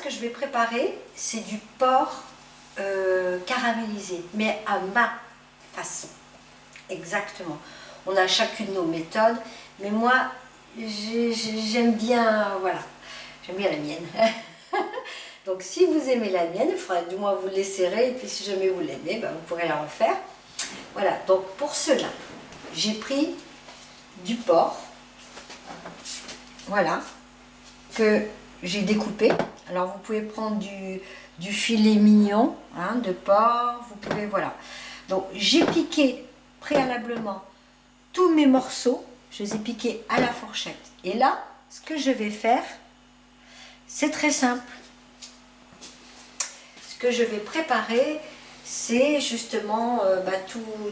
ce que je vais préparer, c'est du porc caramélisé, mais à ma façon. Exactement. On a chacune nos méthodes, mais moi, j'aime bien, voilà, j'aime bien la mienne. Donc si vous aimez la mienne, il faudra du moins vous l'essayer, et puis si jamais vous l'aimez, ben, vous pourrez la refaire. Voilà, donc pour cela, j'ai pris du porc, voilà, que j'ai découpé. Alors vous pouvez prendre du filet mignon, hein, de porc, vous pouvez, voilà. Donc j'ai piqué préalablement tous mes morceaux, je les ai piqués à la fourchette. Et là, ce que je vais faire, c'est très simple. Ce que je vais préparer, c'est justement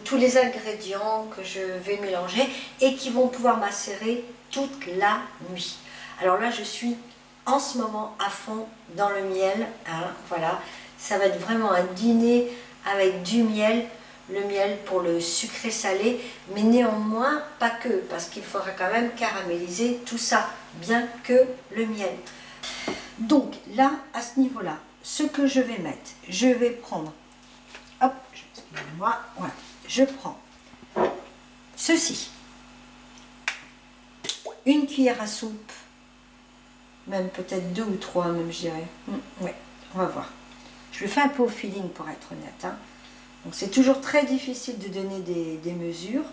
tous les ingrédients que je vais mélanger et qui vont pouvoir macérer toute la nuit. Alors là, je suis en ce moment à fond dans le miel, hein, voilà. Ça va être vraiment un dîner avec du miel. Le miel pour le sucré salé, mais néanmoins pas que, parce qu'il faudra quand même caraméliser tout ça, bien que le miel. Donc là, à ce niveau-là, ce que je vais mettre, je vais prendre, hop, excusez-moi, voilà, je prends ceci, une cuillère à soupe, même peut-être 2 ou 3, même je dirais, ouais, on va voir. Je le fais un peu au feeling pour être honnête, hein. Donc c'est toujours très difficile de donner des mesures.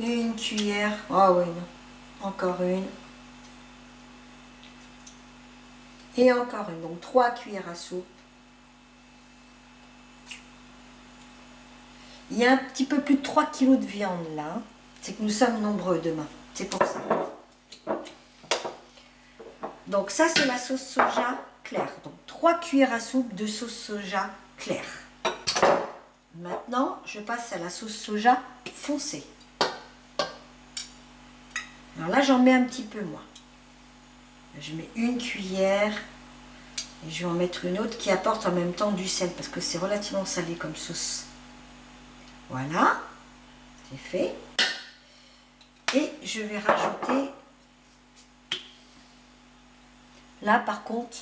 Une cuillère, ah oui, non, encore une. Et encore une, donc 3 cuillères à soupe. Il y a un petit peu plus de 3 kg de viande là. C'est que nous sommes nombreux demain, c'est pour ça. Donc ça c'est la sauce soja claire. Donc 3 cuillères à soupe de sauce soja claire. Maintenant, je passe à la sauce soja foncée. Alors là, j'en mets un petit peu moins. Je mets une cuillère et je vais en mettre une autre qui apporte en même temps du sel parce que c'est relativement salé comme sauce. Voilà, c'est fait. Et je vais rajouter, là par contre,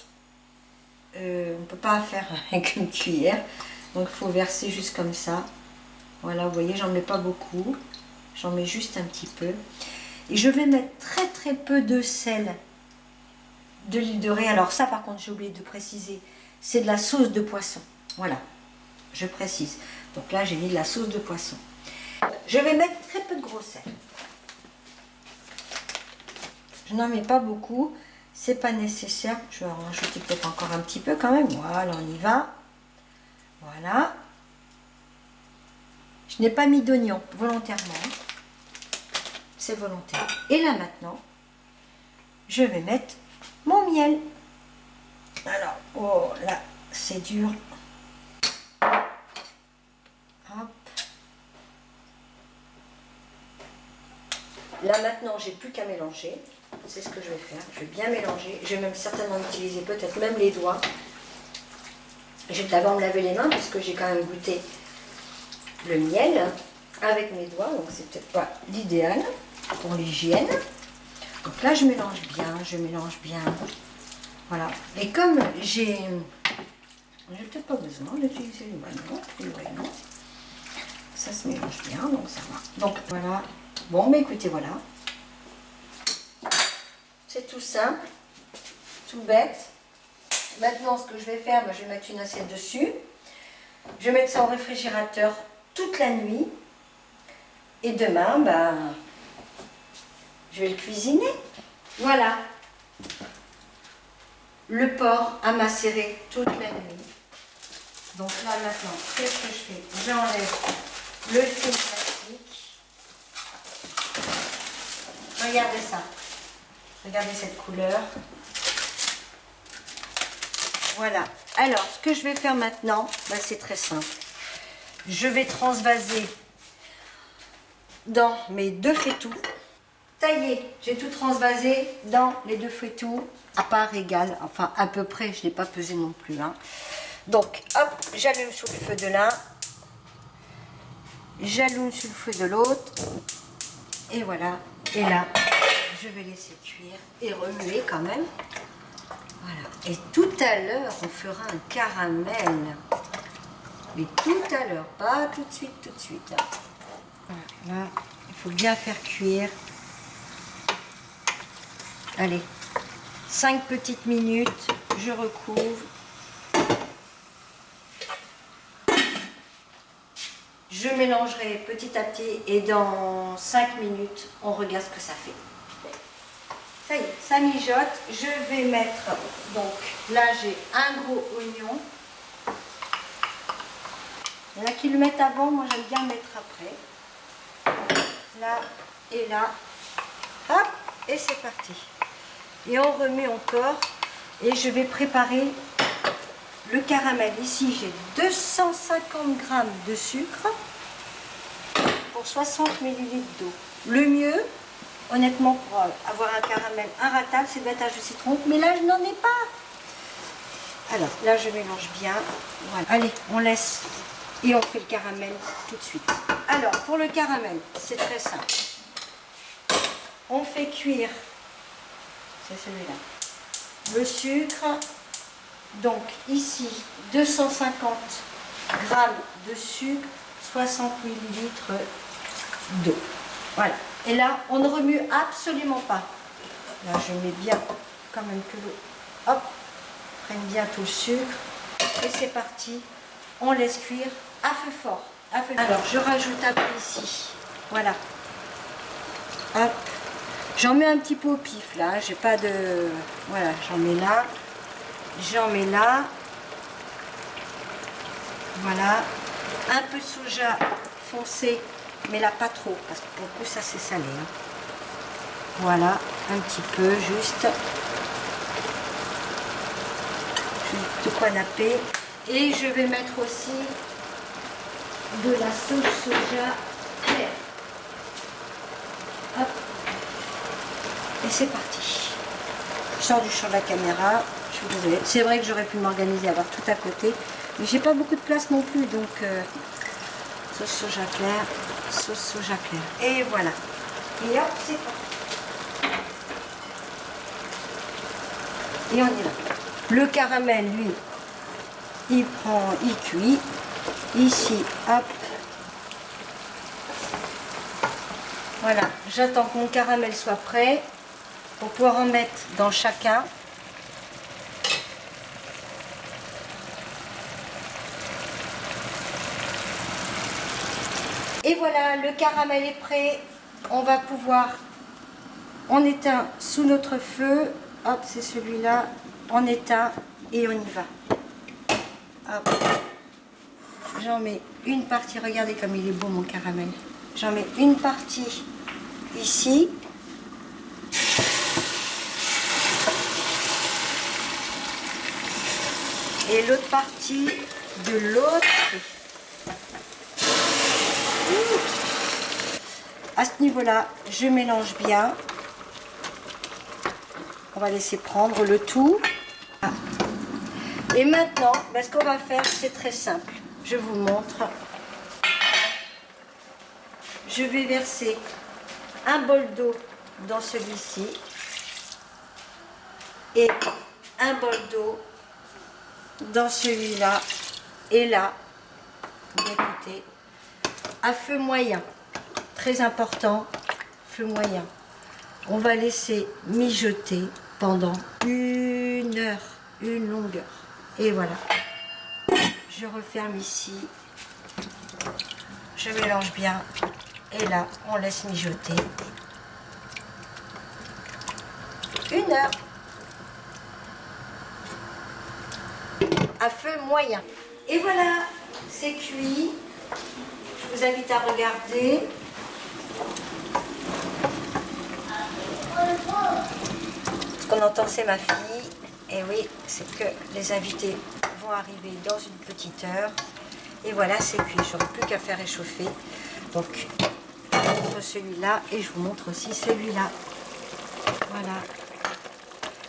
on ne peut pas faire avec une cuillère. Donc il faut verser juste comme ça. Voilà, vous voyez, j'en mets pas beaucoup. J'en mets juste un petit peu. Et je vais mettre très très peu de sel, de l'huile de raie. Alors ça par contre, j'ai oublié de préciser, c'est de la sauce de poisson. Voilà, je précise. Donc là, j'ai mis de la sauce de poisson. Je vais mettre très peu de gros sel. Je n'en mets pas beaucoup. C'est pas nécessaire. Je vais en rajouter peut-être encore un petit peu quand même. Voilà, on y va. Voilà. Je n'ai pas mis d'oignon volontairement. C'est volontaire. Et là maintenant, je vais mettre mon miel. Alors, oh là, c'est dur. Hop. Là maintenant, j'ai plus qu'à mélanger. C'est ce que je vais faire. Je vais bien mélanger. Je vais même certainement utiliser peut-être même les doigts. Je vais d'abord me laver les mains parce que j'ai quand même goûté le miel avec mes doigts. Donc c'est peut-être pas l'idéal pour l'hygiène. Donc là, je mélange bien. Je mélange bien. Voilà. Et comme j'ai peut-être pas besoin d'utiliser les oignons. Ça se mélange bien, donc ça va. Donc voilà. Bon, mais écoutez, voilà. C'est tout simple, tout bête. Maintenant, ce que je vais faire, je vais mettre une assiette dessus. Je vais mettre ça au réfrigérateur toute la nuit. Et demain, je vais le cuisiner. Voilà. Le porc à macérer toute la nuit. Donc là, maintenant, qu'est-ce que je fais? J'enlève le film plastique. Regardez ça. Regardez cette couleur. Voilà. Alors, ce que je vais faire maintenant, c'est très simple. Je vais transvaser dans mes 2 faitout. Taillé, j'ai tout transvasé dans les 2 faitout, à part égale, enfin à peu près, je ne l'ai pas pesé non plus. Hein. Donc, hop, j'allume sur le feu de l'un, j'allume sur le feu de l'autre, et voilà. Et là, je vais laisser cuire et remuer quand même. Voilà. Et tout à l'heure, on fera un caramel. Mais tout à l'heure, pas tout de suite, tout de suite. Voilà. Là, il faut bien faire cuire. Allez, 5 petites minutes, je recouvre. Je mélangerai petit à petit et dans 5 minutes, on regarde ce que ça fait. Ça y est, ça mijote. Je vais mettre, donc là j'ai un gros oignon. Il y en a qui le mettent avant, moi j'aime bien le mettre après. Là et là. Hop, et c'est parti. Et on remet encore. Et je vais préparer le caramel. Ici j'ai 250 g de sucre pour 60 ml d'eau. Le mieux, honnêtement, pour avoir un caramel inratable, c'est de mettre un jus de citron. Mais là, je n'en ai pas. Alors, là, je mélange bien. Voilà. Allez, on laisse et on fait le caramel tout de suite. Alors, pour le caramel, c'est très simple. On fait cuire, c'est celui-là, le sucre. Donc, ici, 250 g de sucre, 60 ml d'eau. Voilà. Et là, on ne remue absolument pas. Là, je mets bien quand même que l'eau, hop, prenne bien tout le sucre. Et c'est parti. On laisse cuire à feu fort. À feu fort. Alors, je rajoute un peu ici. Voilà. Hop. J'en mets un petit peu au pif, là. J'ai pas de... Voilà, j'en mets là. J'en mets là. Voilà. Un peu de soja foncé. Mais là, pas trop, parce que pour le coup, ça c'est salé. Hein. Voilà, un petit peu, juste de quoi napper. Et je vais mettre aussi de la sauce soja claire. Hop. Et c'est parti. Je sors du champ de la caméra. Je suis désolée. C'est vrai que j'aurais pu m'organiser, avoir tout à côté. Mais j'ai pas beaucoup de place non plus, donc... sauce soja claire, sauce soja claire. Et voilà. Et hop, c'est parti. Et on y va. Le caramel, lui, il cuit. Ici, hop. Voilà. J'attends que mon caramel soit prêt pour pouvoir en mettre dans chacun. Et voilà, le caramel est prêt. On va pouvoir, on éteint sous notre feu. Hop, c'est celui-là. On éteint et on y va. Hop. J'en mets une partie. Regardez comme il est beau mon caramel. J'en mets une partie ici. Et l'autre partie de l'autre côté. À ce niveau-là, je mélange bien. On va laisser prendre le tout. Et maintenant, ce qu'on va faire, c'est très simple. Je vous montre. Je vais verser un bol d'eau dans celui-ci et un bol d'eau dans celui-là et là, écoutez, à feu moyen. Très important, feu moyen. On va laisser mijoter pendant 1 heure, une longue heure. Et voilà. Je referme ici. Je mélange bien. Et là, on laisse mijoter 1 heure. À feu moyen. Et voilà, c'est cuit. Je vous invite à regarder. Ce qu'on entend, c'est ma fille. Et oui, c'est que les invités vont arriver dans une petite heure. Et voilà, c'est cuit. J'aurai plus qu'à faire réchauffer. Donc, je vous montre celui-là et je vous montre aussi celui-là. Voilà.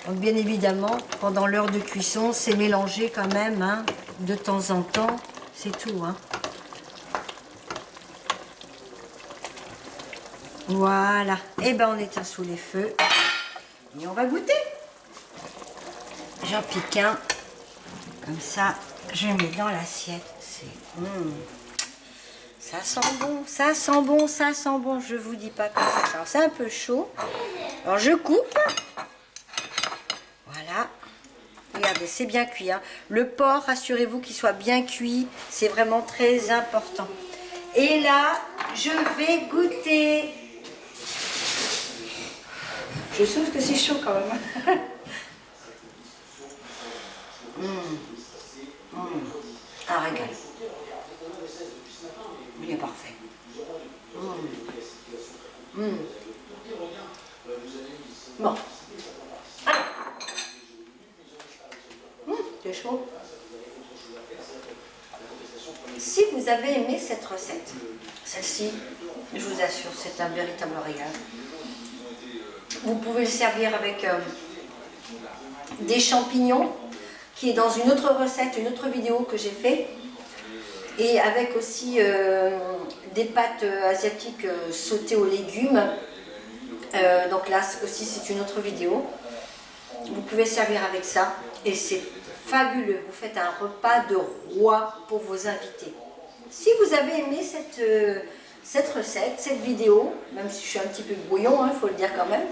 Donc, bien évidemment, pendant l'heure de cuisson, c'est mélangé quand même, hein, de temps en temps. C'est tout, hein. Voilà. Et ben, on éteint sous les feux. Et on va goûter. j'en pique un. Comme ça, je mets dans l'assiette. Ça sent bon, ça sent bon, ça sent bon. Je vous dis pas comme ça. Alors, c'est un peu chaud. Alors, je coupe. Voilà. Regardez, c'est bien cuit. Hein. Le porc, rassurez-vous qu'il soit bien cuit. C'est vraiment très important. Et là, je vais goûter. Je trouve que c'est chaud quand même. Un régal. Il est parfait. Bon. C'est chaud. Si vous avez aimé cette recette, celle-ci, je vous assure, c'est un véritable régal. Vous pouvez le servir avec des champignons, qui est dans une autre recette, une autre vidéo que j'ai fait, et avec aussi des pâtes asiatiques sautées aux légumes. Donc là aussi c'est une autre vidéo. Vous pouvez servir avec ça et c'est fabuleux. Vous faites un repas de roi pour vos invités. Si vous avez aimé cette recette, cette vidéo, même si je suis un petit peu brouillon, il faut le dire quand même,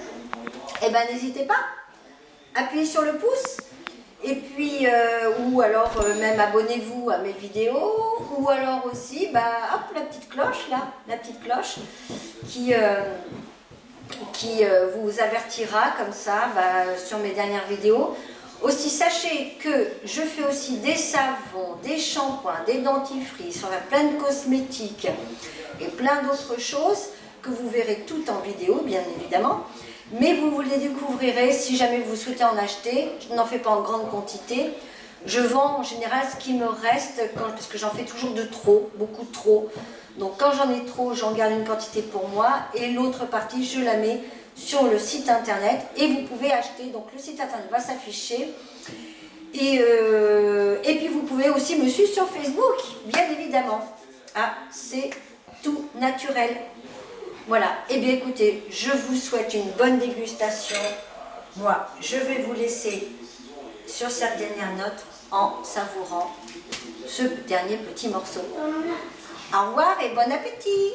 eh ben n'hésitez pas, appuyez sur le pouce. Et puis, ou alors même abonnez-vous à mes vidéos, ou alors aussi, hop, la petite cloche là, la petite cloche qui vous avertira comme ça sur mes dernières vidéos. Aussi, sachez que je fais aussi des savons, des shampoings, des dentifrices, plein de cosmétiques et plein d'autres choses que vous verrez tout en vidéo, bien évidemment. Mais vous les découvrirez si jamais vous souhaitez en acheter. Je n'en fais pas en grande quantité. Je vends en général ce qui me reste, parce que j'en fais toujours de trop, beaucoup trop. Donc quand j'en ai trop, j'en garde une quantité pour moi et l'autre partie, je la mets sur le site internet et vous pouvez acheter. Donc le site internet va s'afficher. Et puis vous pouvez aussi me suivre sur Facebook, bien évidemment. Ah, c'est tout naturel. Voilà, et bien écoutez, je vous souhaite une bonne dégustation. Moi, je vais vous laisser sur cette dernière note en savourant ce dernier petit morceau. Au revoir et bon appétit!